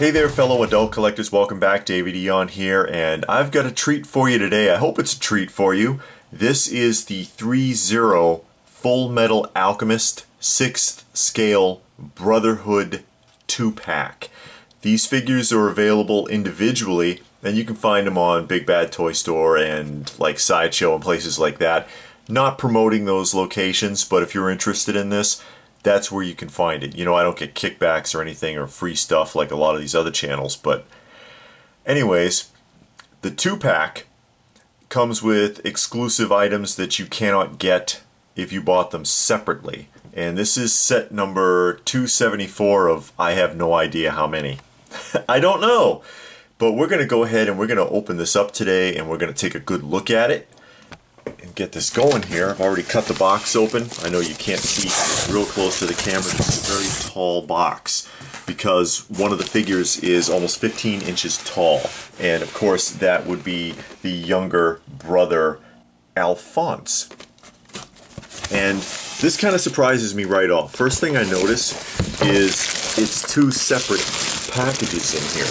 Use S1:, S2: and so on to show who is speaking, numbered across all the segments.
S1: Hey there fellow adult collectors, welcome back. David Eon here, and I've got a treat for you today. I hope it's a treat for you. This is the 3-0 Full Metal Alchemist 6th scale Brotherhood 2-pack. These figures are available individually, and you can find them on Big Bad Toy Store and like Sideshow and places like that. Not promoting those locations, but if you're interested in this, that's where you can find it. You know, I don't get kickbacks or anything or free stuff like a lot of these other channels, but anyways, the 2-pack comes with exclusive items that you cannot get if you bought them separately. And this is set number 274 of I have no idea how many. I don't know. But we're going to go ahead and we're going to open this up today, and we're going to take a good look at it and get this going here. I've already cut the box open. I know you can't see real close to the camera. This is a very tall box because one of the figures is almost 15 inches tall. And of course that would be the younger brother Alphonse. And this kind of surprises me right off. First thing I notice is it's two separate packages in here.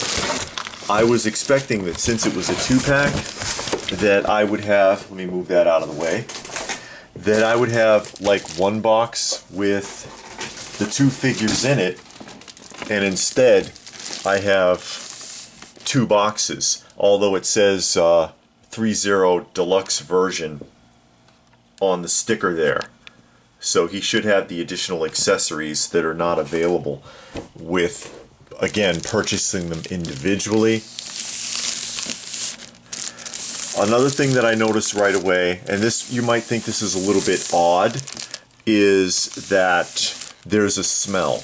S1: I was expecting that since it was a 2-pack that I would have, let me move that out of the way, that I would have like one box with the two figures in it, and instead I have two boxes, although it says 3-0 deluxe version on the sticker there. So he should have the additional accessories that are not available with, again, purchasing them individually. Another thing that I noticed right away, and this, you might think this is a little bit odd, is that there's a smell.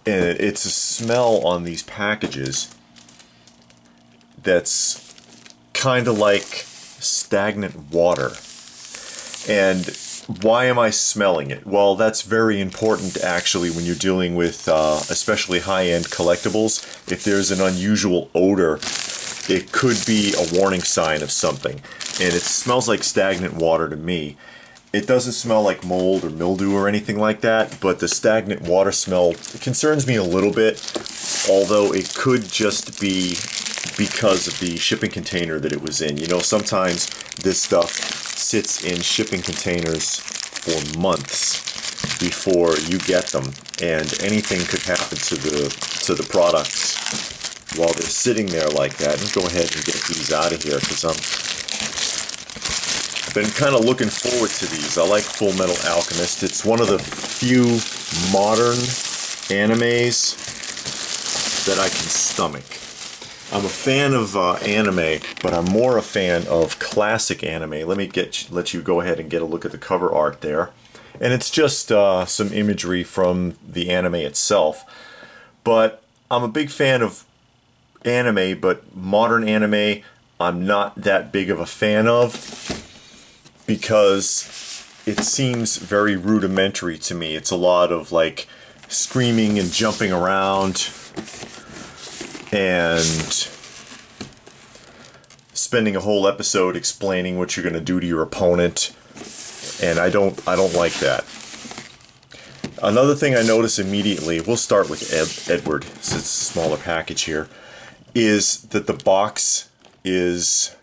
S1: And it's a smell on these packages that's kind of like stagnant water. And why am I smelling it? Well, that's very important actually when you're dealing with especially high-end collectibles. If there's an unusual odor, it could be a warning sign of something. And it smells like stagnant water to me. It doesn't smell like mold or mildew or anything like that, but the stagnant water smell concerns me a little bit, although it could just be because of the shipping container that it was in. You know, sometimes this stuff sits in shipping containers for months before you get them, and anything could happen to the products while they're sitting there like that. Let's go ahead and get these out of here because I've been kind of looking forward to these. I like Full Metal Alchemist. It's one of the few modern animes that I can stomach. I'm a fan of anime, but I'm more a fan of classic anime. Let me let you go ahead and get a look at the cover art there. And it's just some imagery from the anime itself. But I'm a big fan of anime, but modern anime I'm not that big of a fan of because it seems very rudimentary to me. It's a lot of like screaming and jumping around and spending a whole episode explaining what you're going to do to your opponent, and I don't like that. Another thing I notice immediately, we'll start with Edward, since it's a smaller package here, is that the box is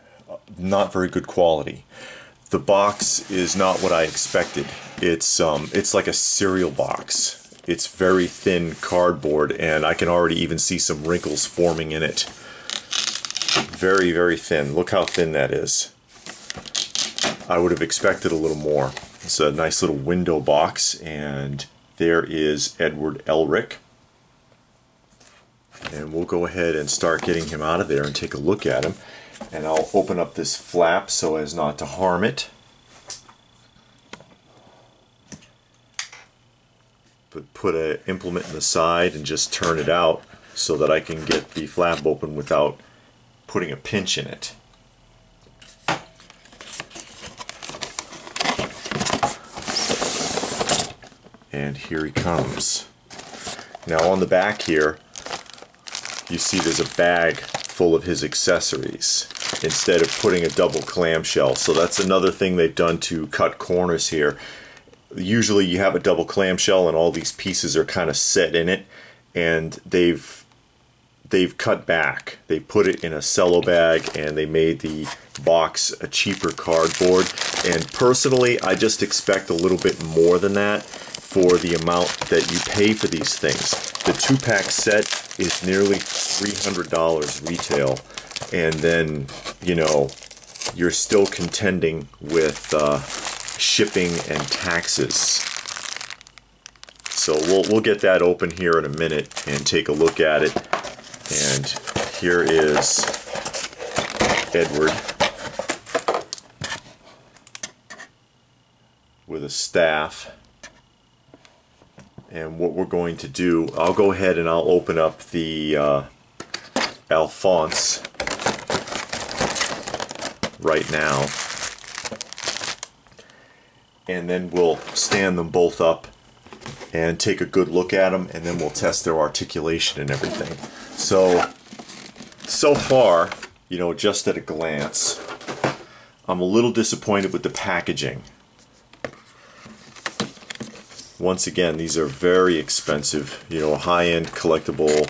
S1: not very good quality. The box is not what I expected. It's like a cereal box. It's very thin cardboard, and I can already even see some wrinkles forming in it. Very, very thin. Look how thin that is. I would have expected a little more. It's a nice little window box, and there is Edward Elric. And we'll go ahead and start getting him out of there and take a look at him. And I'll open up this flap so as not to harm it. But put an implement in the side and just turn it out so that I can get the flap open without putting a pinch in it. And here he comes. Now on the back here, you see there's a bag full of his accessories instead of putting a double clamshell. So that's another thing they've done to cut corners here. Usually you have a double clamshell and all these pieces are kind of set in it, and they've they've cut back. They put it in a cello bag and they made the box a cheaper cardboard. And personally, I just expect a little bit more than that for the amount that you pay for these things. The 2-pack set is nearly $300 retail. And then, you know, you're still contending with shipping and taxes. So we'll get that open here in a minute and take a look at it. And here is Edward with a staff. And what we're going to do, I'll go ahead and I'll open up the Alphonse right now. And then we'll stand them both up and take a good look at them, and then we'll test their articulation and everything. So far, you know, just at a glance, I'm a little disappointed with the packaging. Once again, these are very expensive, you know, high-end collectible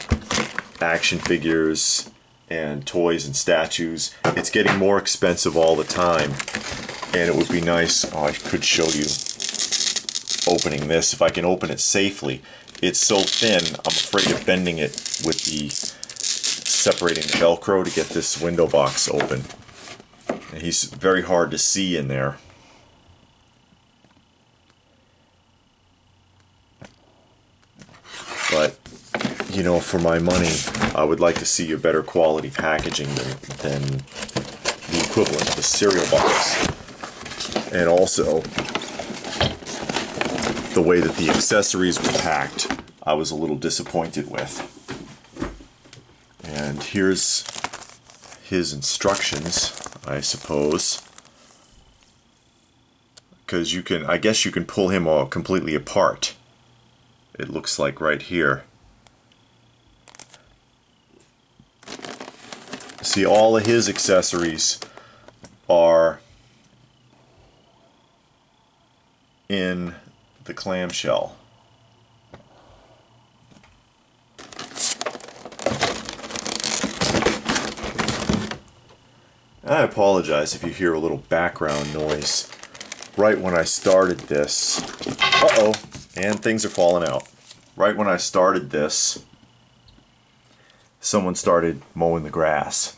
S1: action figures and toys and statues. It's getting more expensive all the time, and it would be nice, oh, I could show you opening this, if I can open it safely. It's so thin, I'm afraid of bending it with the separating the Velcro to get this window box open. And he's very hard to see in there. But, you know, for my money, I would like to see a better quality packaging than the equivalent of a cereal box. And also, the way that the accessories were packed, I was a little disappointed with. And here's his instructions, I suppose. Because you can, I guess you can pull him all completely apart. It looks like right here. See, all of his accessories are in the clamshell. I apologize if you hear a little background noise. Right when I started this, uh-oh, and things are falling out. Right when I started this, someone started mowing the grass.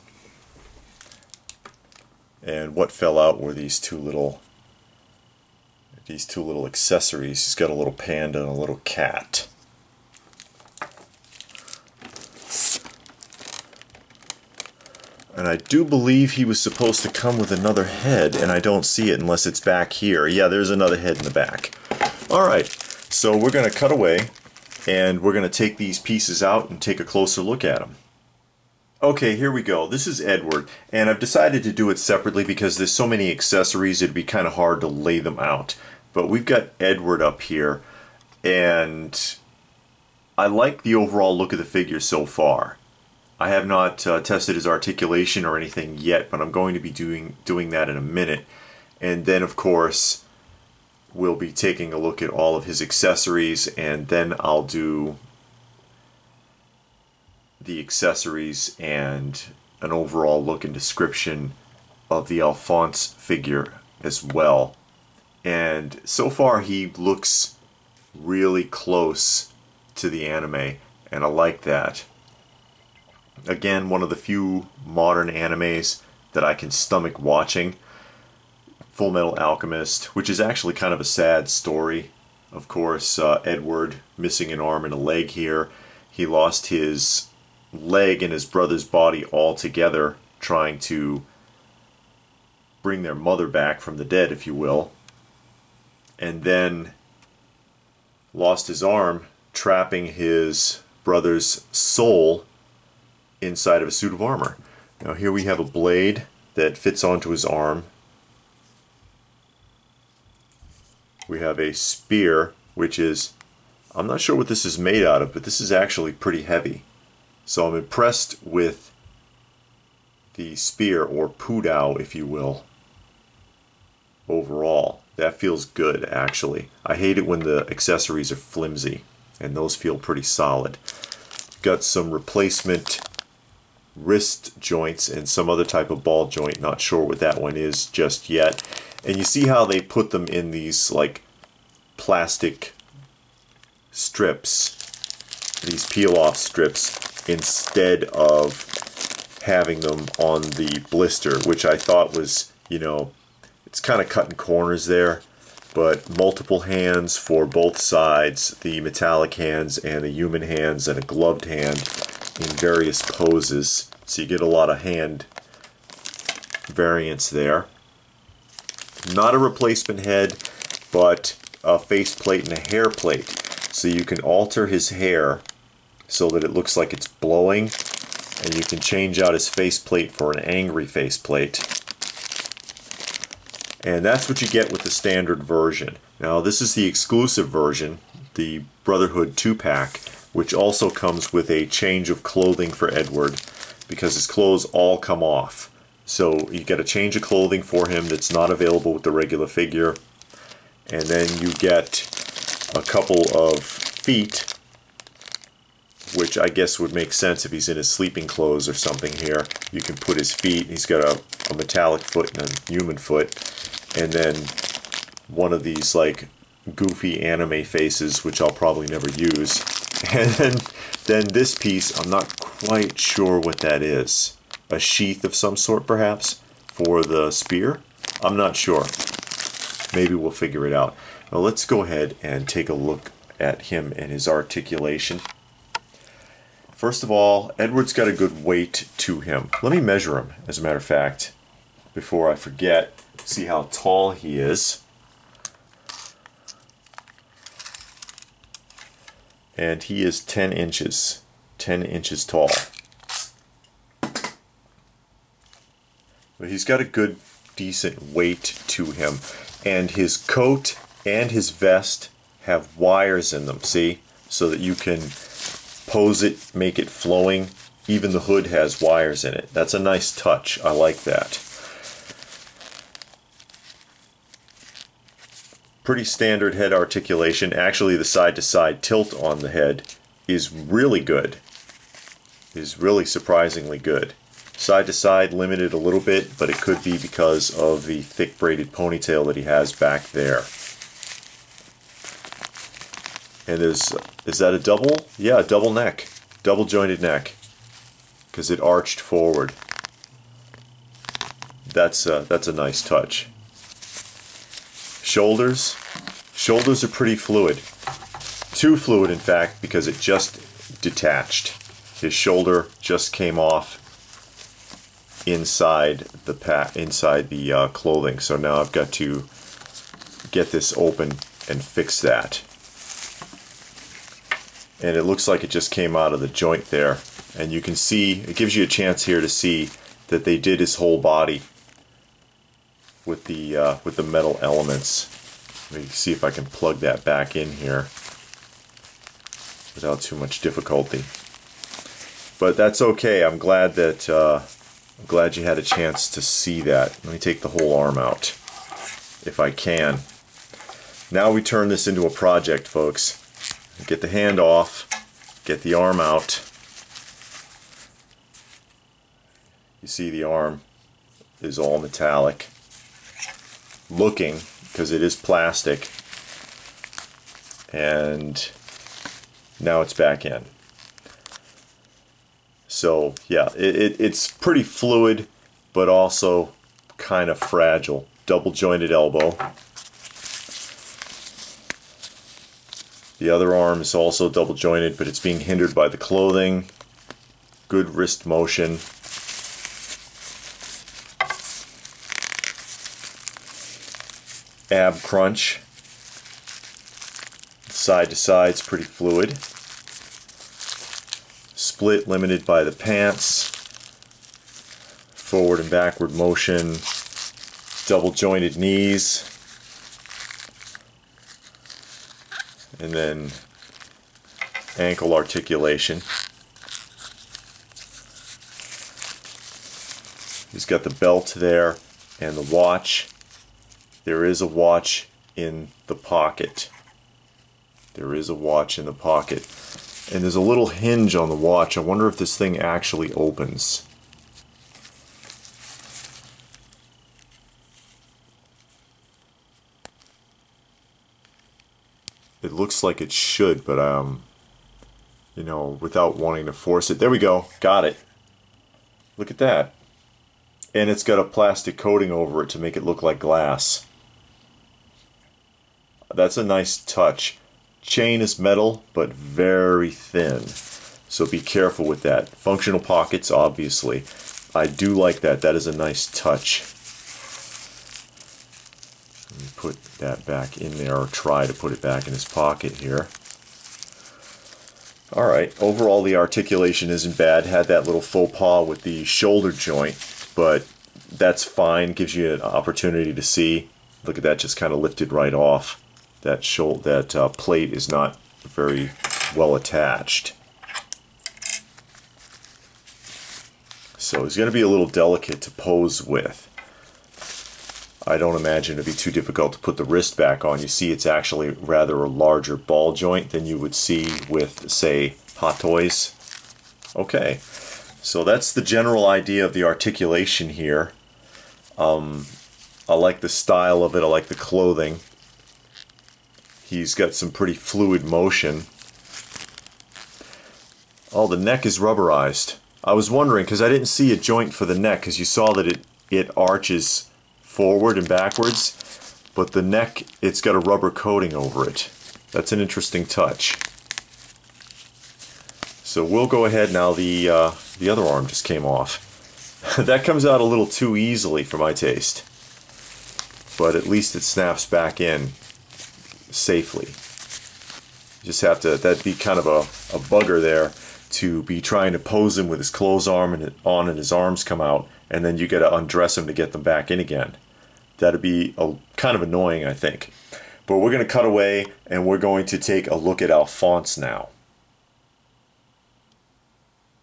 S1: And what fell out were these two little accessories. He's got a little panda and a little cat. And I do believe he was supposed to come with another head, and I don't see it unless it's back here. Yeah, there's another head in the back. Alright, so we're going to cut away, and we're going to take these pieces out and take a closer look at them. Okay, here we go. This is Edward, and I've decided to do it separately because there's so many accessories it'd be kind of hard to lay them out. But we've got Edward up here, and I like the overall look of the figure so far. I have not tested his articulation or anything yet, but I'm going to be doing that in a minute. And then, of course, we'll be taking a look at all of his accessories, and then I'll do the accessories and an overall look and description of the Alphonse figure as well. And so far he looks really close to the anime, and I like that. Again, one of the few modern animes that I can stomach watching. Full Metal Alchemist, which is actually kind of a sad story. Of course, Edward missing an arm and a leg here. He lost his leg and his brother's body all together trying to bring their mother back from the dead, if you will. And then lost his arm trapping his brother's soul inside of a suit of armor. Now here we have a blade that fits onto his arm. We have a spear, which is, I'm not sure what this is made out of, but this is actually pretty heavy. So I'm impressed with the spear, or pudao if you will, overall. That feels good, actually. I hate it when the accessories are flimsy, and those feel pretty solid. Got some replacement wrist joints and some other type of ball joint. Not sure what that one is just yet. And you see how they put them in these like plastic strips, these peel-off strips, instead of having them on the blister, which I thought was, you know, it's kind of cutting corners there, but multiple hands for both sides, the metallic hands and the human hands and a gloved hand in various poses, so you get a lot of hand variance there. Not a replacement head, but a faceplate and a hair plate, so you can alter his hair so that it looks like it's blowing, and you can change out his faceplate for an angry faceplate. And that's what you get with the standard version. Now this is the exclusive version, the Brotherhood 2-pack, which also comes with a change of clothing for Edward, because his clothes all come off. So you get a change of clothing for him that's not available with the regular figure. And then you get a couple of feet, which I guess would make sense if he's in his sleeping clothes or something here. You can put his feet, he's got a metallic foot and a human foot, and then one of these like goofy anime faces, which I'll probably never use. And then this piece, I'm not quite sure what that is. A sheath of some sort perhaps for the spear? I'm not sure. Maybe we'll figure it out. Now let's go ahead and take a look at him and his articulation. First of all, Edward's got a good weight to him. Let me measure him, as a matter of fact, before I forget. See how tall he is. And he is 10 inches. 10 inches tall. But he's got a good, decent weight to him. And his coat and his vest have wires in them, see? So that you can pose it, make it flowing. Even the hood has wires in it. That's a nice touch. I like that. Pretty standard head articulation. Actually, the side-to-side tilt on the head is really good. Is really surprisingly good. Side-to-side limited a little bit, but it could be because of the thick braided ponytail that he has back there. And is that a double? Yeah, a double neck. Double jointed neck. Because it arched forward. That's a nice touch. Shoulders. Shoulders are pretty fluid. Too fluid, in fact, because it just detached. His shoulder just came off inside the clothing. So now I've got to get this open and fix that. And it looks like it just came out of the joint there. And you can see, it gives you a chance here to see that they did his whole body with the metal elements. Let me see if I can plug that back in here without too much difficulty. But that's okay. I'm glad that I'm glad you had a chance to see that. Let me take the whole arm out if I can. Now we turn this into a project, folks. Get the hand off, get the arm out. You see the arm is all metallic looking, because it is plastic, and now it's back in. So yeah, it's pretty fluid, but also kind of fragile. Double jointed elbow. The other arm is also double jointed, but it's being hindered by the clothing. Good wrist motion. Ab crunch. Side to side is pretty fluid. Split limited by the pants. Forward and backward motion. Double jointed knees. And then ankle articulation. He's got the belt there and the watch. There is a watch in the pocket. There is a watch in the pocket. And there's a little hinge on the watch. I wonder if this thing actually opens. It looks like it should, but you know, without wanting to force it. There we go. Got it. Look at that. And it's got a plastic coating over it to make it look like glass. That's a nice touch. Chain is metal, but very thin. So be careful with that. Functional pockets, obviously. I do like that. That is a nice touch. Let me put that back in there, or try to put it back in his pocket here. Alright, overall the articulation isn't bad. Had that little faux pas with the shoulder joint, but that's fine. Gives you an opportunity to see. Look at that, just kind of lifted right off. That plate is not very well attached. So it's going to be a little delicate to pose with. I don't imagine it'd be too difficult to put the wrist back on. You see it's actually rather a larger ball joint than you would see with, say, Hot Toys. Okay, so that's the general idea of the articulation here. I like the style of it, I like the clothing. He's got some pretty fluid motion. Oh, the neck is rubberized. I was wondering, because I didn't see a joint for the neck, because you saw that it arches forward and backwards, but the neck, it's got a rubber coating over it. That's an interesting touch. So we'll go ahead now. The other arm just came off. That comes out a little too easily for my taste, but at least it snaps back in safely. You just have to, that'd be kind of a bugger there, to be trying to pose him with his clothes on and his arms come out, and then you got to undress him to get them back in again. That'd be kind of annoying, I think. But we're going to cut away and we're going to take a look at Alphonse now.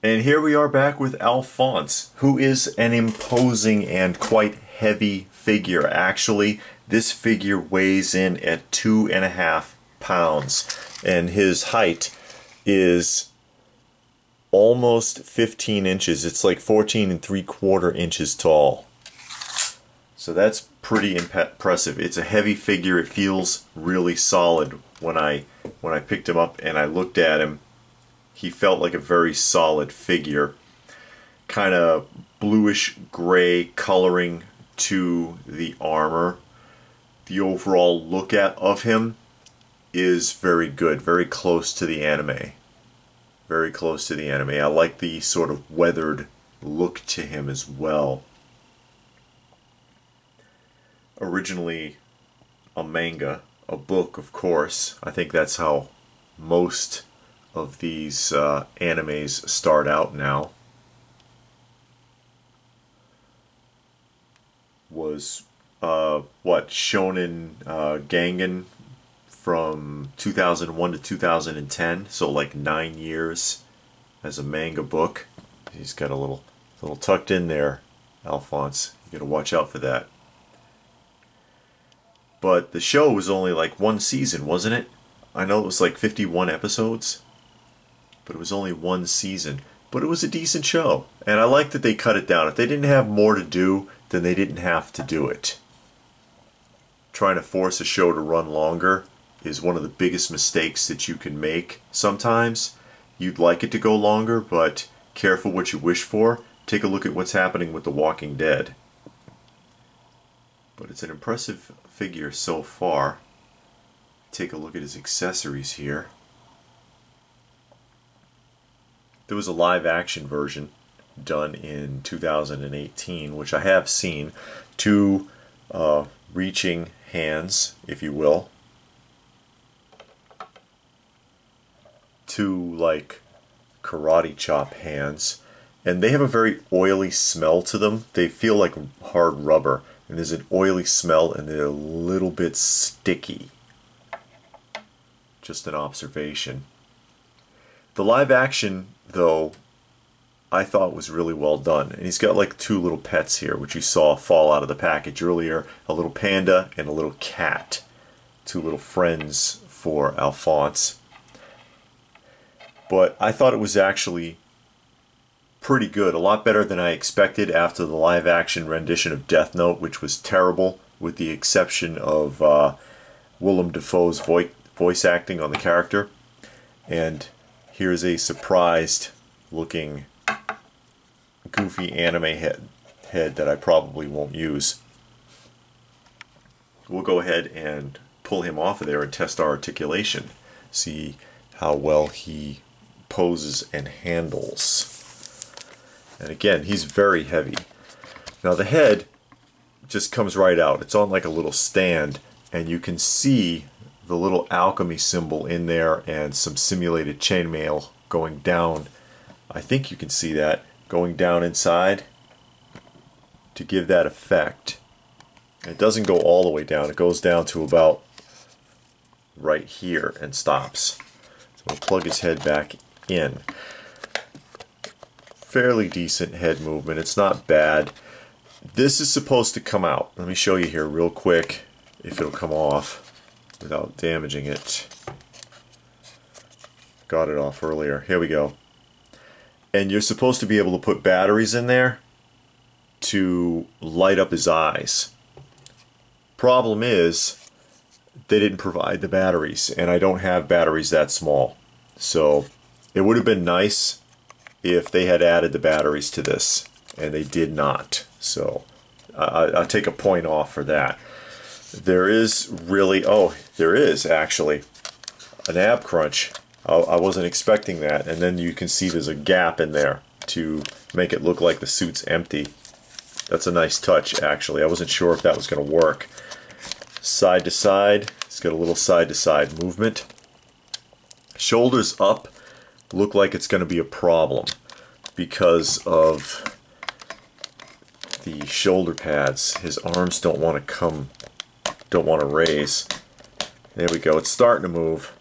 S1: And here we are back with Alphonse, who is an imposing and quite heavy figure. Actually, this figure weighs in at 2.5 pounds, and his height is almost 15 inches. It's like 14 3/4 inches tall. So that's pretty impressive. It's a heavy figure. It feels really solid. When I picked him up and I looked at him, he felt like a very solid figure. Kind of bluish gray coloring to the armor. The overall look of him is very good, very close to the anime. Very close to the anime. I like the sort of weathered look to him as well. Originally a manga, a book, of course. I think that's how most of these animes start out now. Was what, Shonen Gangan from 2001 to 2010, so like 9 years as a manga book. He's got a little tucked in there, Alphonse. You gotta watch out for that. But the show was only like 1 season, wasn't it? I know it was like 51 episodes, but it was only 1 season. But it was a decent show, and I like that they cut it down. If they didn't have more to do, then they didn't have to do it. Trying to force a show to run longer is one of the biggest mistakes that you can make. Sometimes you'd like it to go longer, but careful what you wish for. Take a look at what's happening with The Walking Dead. But it's an impressive figure so far. Take a look at his accessories here. There was a live action version done in 2018, which I have seen. 2 reaching hands, if you will. 2 like karate chop hands. And they have a very oily smell to them. They feel like hard rubber. And there's an oily smell, and they're a little bit sticky. Just an observation. The live action, though, I thought was really well done. And he's got like 2 little pets here, which you saw fall out of the package earlier. A little panda and a little cat. 2 little friends for Alphonse. but I thought it was actually pretty good, a lot better than I expected after the live-action rendition of Death Note, which was terrible, with the exception of Willem Dafoe's voice acting on the character. And here's a surprised looking goofy anime head that I probably won't use. We'll go ahead and pull him off of there and test our articulation, see how well he poses and handles. And again, he's very heavy. Now the head just comes right out. It's on like a little stand, and you can see the little alchemy symbol in there and some simulated chainmail going down. I think you can see that going down inside to give that effect. It doesn't go all the way down. It goes down to about right here and stops. So we'll plug his head back in. Fairly decent head movement. It's not bad. This is supposed to come out. Let me show you here real quick if it'll come off without damaging it. Got it off earlier. Here we go. And you're supposed to be able to put batteries in there to light up his eyes. Problem is, they didn't provide the batteries, and I don't have batteries that small. So it would have been nice if they had added the batteries to this, and they did not. So I'll take a point off for that. There is really, oh, there is actually an ab crunch. I wasn't expecting that, and then you can see there's a gap in there to make it look like the suit's empty. That's a nice touch, actually. I wasn't sure if that was going to work. Side to side, it's got a little side to side movement. Shoulders up look like it's going to be a problem because of the shoulder pads. His arms don't want to raise. There we go. It's starting to move.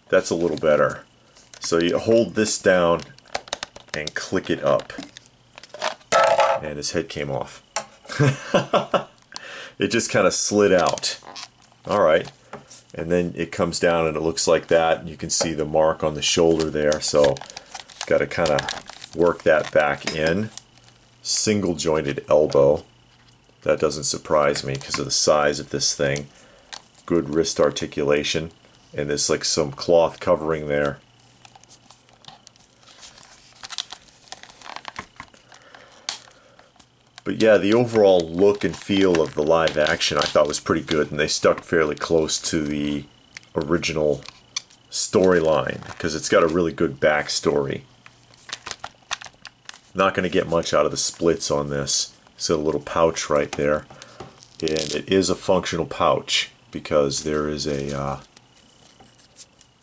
S1: That's a little better. So you hold this down and click it up. And his head came off. It just kind of slid out. Alright. And then it comes down and it looks like that. And you can see the mark on the shoulder there. So got to kind of work that back in. Single jointed elbow. That doesn't surprise me because of the size of this thing. Good wrist articulation. And there's like some cloth covering there. But yeah, the overall look and feel of the live action I thought was pretty good, and they stuck fairly close to the original storyline because it's got a really good backstory. Not going to get much out of the splits on this. It's a little pouch right there, and it is a functional pouch because there is a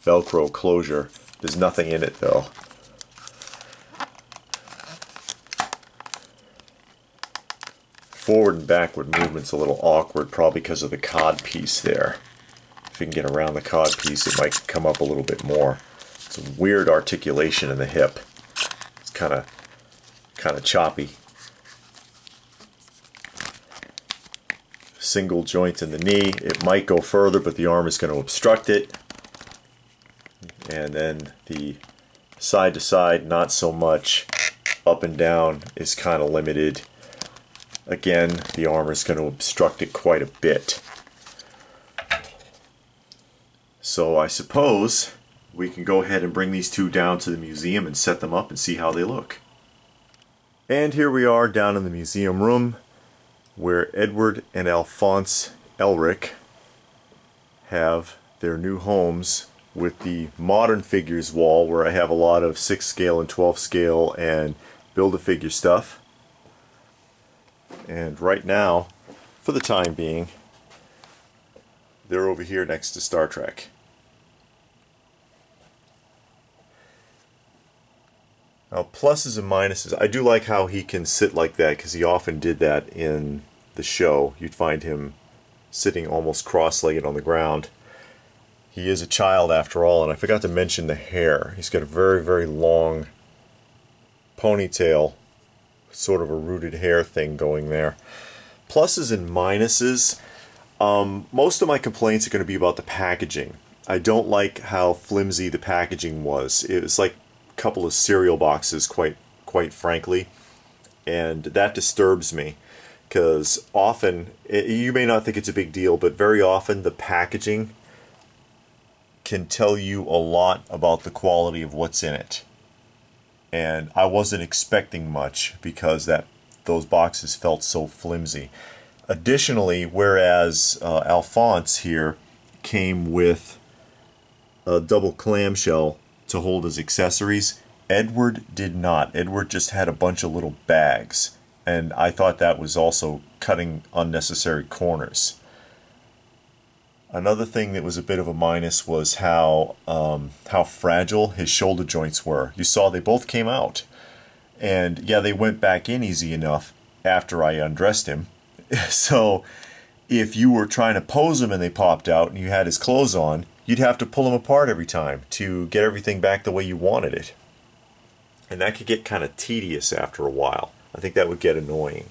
S1: Velcro closure. There's nothing in it though. Forward and backward movement's a little awkward, probably because of the cod piece there. If you can get around the cod piece, it might come up a little bit more. It's a weird articulation in the hip. It's kind of choppy. Single joint in the knee. It might go further, but the arm is going to obstruct it. And then the side to side, not so much. Up and down is kind of limited. Again, the armor is going to obstruct it quite a bit. So I suppose we can go ahead and bring these two down to the museum and set them up and see how they look. And here we are down in the museum room where Edward and Alphonse Elric have their new homes with the modern figures wall where I have a lot of 6 scale and 12 scale and Build-A-Figure stuff. And right now, for the time being, they're over here next to Star Trek. Now, pluses and minuses. I do like how he can sit like that because he often did that in the show. You'd find him sitting almost cross-legged on the ground. He is a child after all, and I forgot to mention the hair. He's got a very, very long ponytail. Sort of a rooted hair thing going there. Pluses and minuses. Most of my complaints are going to be about the packaging. I don't like how flimsy the packaging was. It was like a couple of cereal boxes, quite frankly, and that disturbs me because often, you may not think it's a big deal, but very often the packaging can tell you a lot about the quality of what's in it. And I wasn't expecting much because those boxes felt so flimsy. Additionally, whereas Alphonse here came with a double clamshell to hold his accessories, Edward did not. Edward just had a bunch of little bags, and I thought that was also cutting unnecessary corners. Another thing that was a bit of a minus was how fragile his shoulder joints were. You saw they both came out, and yeah, they went back in easy enough after I undressed him. So if you were trying to pose him and they popped out and you had his clothes on, you'd have to pull him apart every time to get everything back the way you wanted it. And that could get kind of tedious after a while. I think that would get annoying.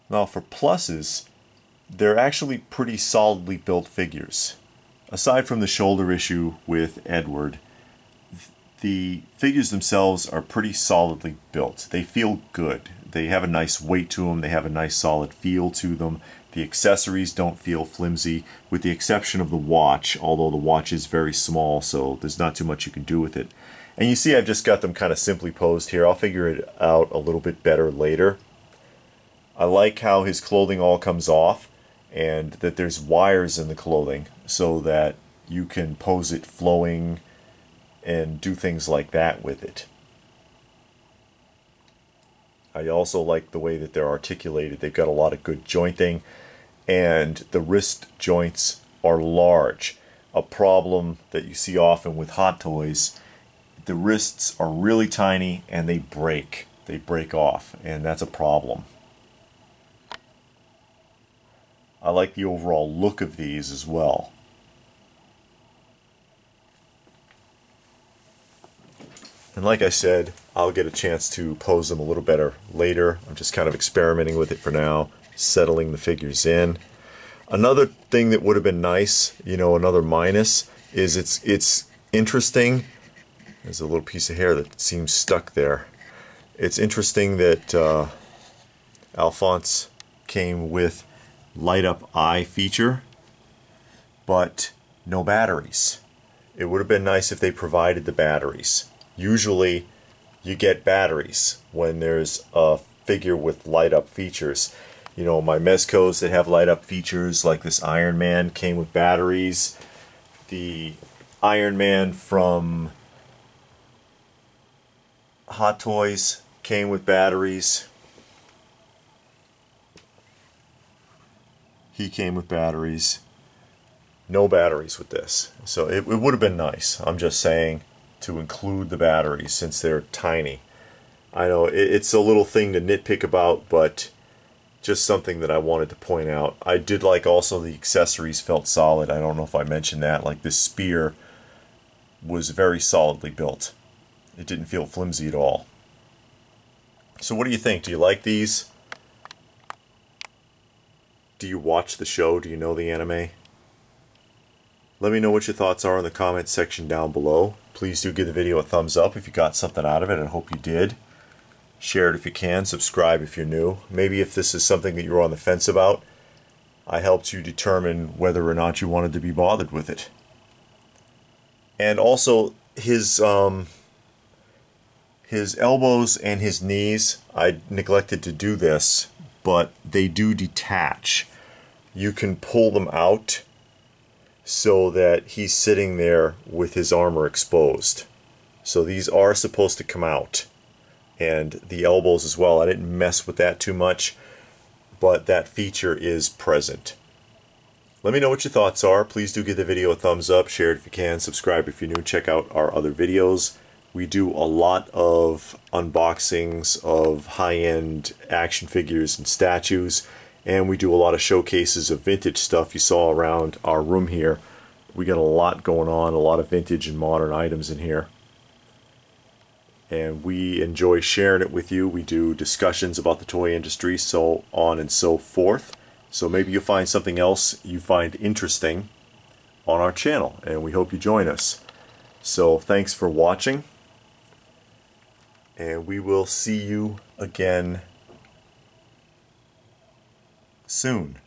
S1: Now for pluses, they're actually pretty solidly built figures. Aside from the shoulder issue with Edward, the figures themselves are pretty solidly built. They feel good. They have a nice weight to them. They have a nice solid feel to them. The accessories don't feel flimsy, with the exception of the watch, although the watch is very small, so there's not too much you can do with it. And you see I've just got them kind of simply posed here. I'll figure it out a little bit better later. I like how his clothing all comes off and that there's wires in the clothing so that you can pose it flowing and do things like that with it. I also like the way that they're articulated. They've got a lot of good jointing, and the wrist joints are large. A problem that you see often with Hot Toys, the wrists are really tiny and they break. They break off, and that's a problem. I like the overall look of these as well. And like I said, I'll get a chance to pose them a little better later. I'm just kind of experimenting with it for now, settling the figures in. Another thing that would have been nice, another minus, is it's interesting. There's a little piece of hair that seems stuck there. It's interesting that Alphonse came with light up eye feature, but no batteries. It would have been nice if they provided the batteries. Usually you get batteries when there's a figure with light up features. My Mezcos that have light up features, like this Iron Man, came with batteries. The Iron Man from Hot Toys came with batteries. He came with batteries. No batteries with this. So it would have been nice, I'm just saying, to include the batteries since they're tiny. I know it's a little thing to nitpick about, but just something that I wanted to point out. I did like also the accessories felt solid. I don't know if I mentioned that. Like this spear was very solidly built. It didn't feel flimsy at all. So what do you think? Do you like these? Do you watch the show? Do you know the anime? Let me know what your thoughts are in the comments section down below. Please do give the video a thumbs up if you got something out of it. I hope you did. Share it if you can. Subscribe if you're new. Maybe if this is something that you're on the fence about, I helped you determine whether or not you wanted to be bothered with it. And also his elbows and his knees, I neglected to do this, but they do detach. You can pull them out so that he's sitting there with his armor exposed. So these are supposed to come out. And the elbows as well. I didn't mess with that too much, but that feature is present. Let me know what your thoughts are. Please do give the video a thumbs up, share it if you can, subscribe if you're new, check out our other videos. We do a lot of unboxings of high-end action figures and statues, and we do a lot of showcases of vintage stuff you saw around our room here. We got a lot going on, a lot of vintage and modern items in here. And we enjoy sharing it with you. We do discussions about the toy industry, so on and so forth. So maybe you'll find something else you find interesting on our channel, and we hope you join us. So thanks for watching, and we will see you again soon.